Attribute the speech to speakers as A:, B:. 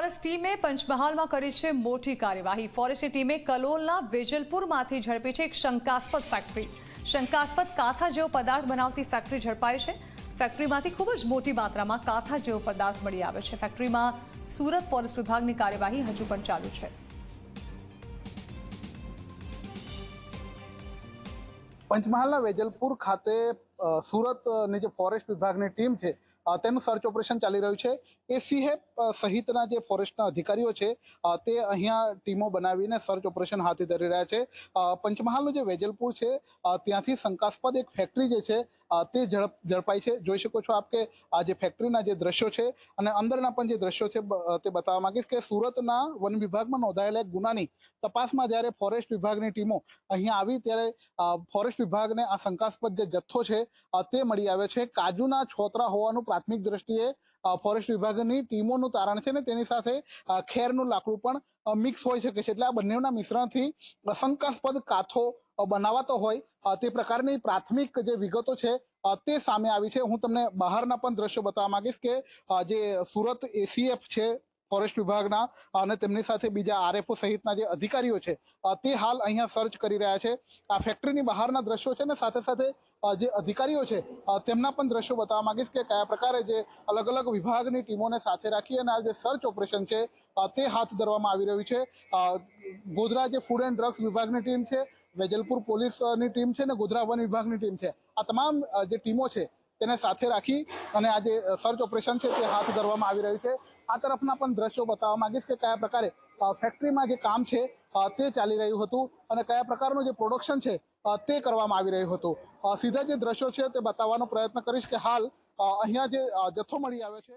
A: Forest ટીમે પંચમહાલમાં કરી છે મોટી કાર્યવાહી। ફોરેસ્ટ ટીમે કલોલના વેજલપુરમાંથી ઝડપી છે એક શંકાસ્પદ ફેક્ટરી। શંકાસ્પદ કાથા જેવો પદાર્થ બનાવતી ફેક્ટરી ઝડપાઈ છે। ફેક્ટરીમાંથી ખૂબ જ મોટી માત્રામાં કાથા જેવો પદાર્થ મળી આવ્યો છે। ફેક્ટરીમાં સુરત ફોરેસ્ટ વિભાગની કાર્યવાહી હજુ પણ ચાલુ છે।
B: પંચમહાલના વેજલપુર ખાતે સુરતની જે ફોરેસ્ટ વિભાગની ટીમ છે તેનું સર્ચ ઓપરેશન ચાલી રહ્યું છે। એસીએફ સહિતના જે ફોરેસ્ટના અધિકારીઓ છે તે અહીંયા ટીમો બનાવીને સર્ચ ઓપરેશન હાથ ધરી રહ્યા છે। પંચમહાલનું જે વેજલપુર છે ત્યાંથી શંકાસ્પદ એક ફેક્ટરી જે છે તે ઝડપાઈ છે। જોઈ શકો છો આપ કે આ જે ફેક્ટરીના જે દ્રશ્યો છે અને અંદરના પણ જે દ્રશ્યો છે તે બતાવવા માંગીશ કે સુરતના વન વિભાગમાં નોંધાયેલા એક ગુનાની તપાસમાં જ્યારે ફોરેસ્ટ વિભાગની ટીમો અહીંયા આવી ત્યારે ફોરેસ્ટ વિભાગને આ શંકાસ્પદ જે જથ્થો છે તે મળી આવ્યો છે। કાજુના છોતરા હોવાનું પ્રાથમિક દ્રષ્ટિએ ફોરેસ્ટ વિભાગની ટીમોનું તારણ છે ને તેની સાથે ખેરનું લાકડું પણ મિક્સ હોઈ શકે છે। એટલે આ બંનેના મિશ્રણથી શંકાસ્પદ કાથો બનાવાતો હોય તે પ્રકારની પ્રાથમિક જે વિગતો છે તે સામે આવી છે। હું તમને બહારના પણ દ્રશ્યો બતાવવા માંગીશ કે જે સુરત એસીએફ છે ફોરેસ્ટ વિભાગના અને તેમની સાથે બીજા આરએફઓ સહિતના જે અધિકારીઓ છે તે હાલ અહીંયા સર્ચ કરી રહ્યા છે। આ ફેક્ટરીની બહારના દ્રશ્યો છે ને સાથે સાથે જે અધિકારીઓ છે તેમના પણ દ્રશ્યો બતાવવા માંગીશ કે કયા પ્રકારે જે અલગ અલગ વિભાગની ટીમોને સાથે રાખી અને આ જે સર્ચ ઓપરેશન છે તે હાથ ધરવામાં આવી રહ્યું છે। ગોધરા જે ફૂડ એન્ડ ડ્રગ્સ વિભાગની ટીમ છે, વેજલપુર પોલીસની ટીમ છે ને ગોધરા વન વિભાગની ટીમ છે, આ તમામ જે ટીમો છે તેને સાથે રાખી અને આ જે સર્ચ ઓપરેશન છે તે હાથ ધરવામાં આવી રહ્યું છે। આ તરફના પણ દ્રશ્યો બતાવવા માંગીશ કે કયા પ્રકારે ફેક્ટરીમાં જે કામ છે તે ચાલી રહ્યું હતું અને કયા પ્રકારનું જે પ્રોડક્શન છે તે કરવામાં આવી રહ્યું હતું। સીધા જે દ્રશ્યો છે તે બતાવવાનો પ્રયત્ન કરીશ કે હાલ અહીંયા જે જથ્થો મળી આવ્યો છે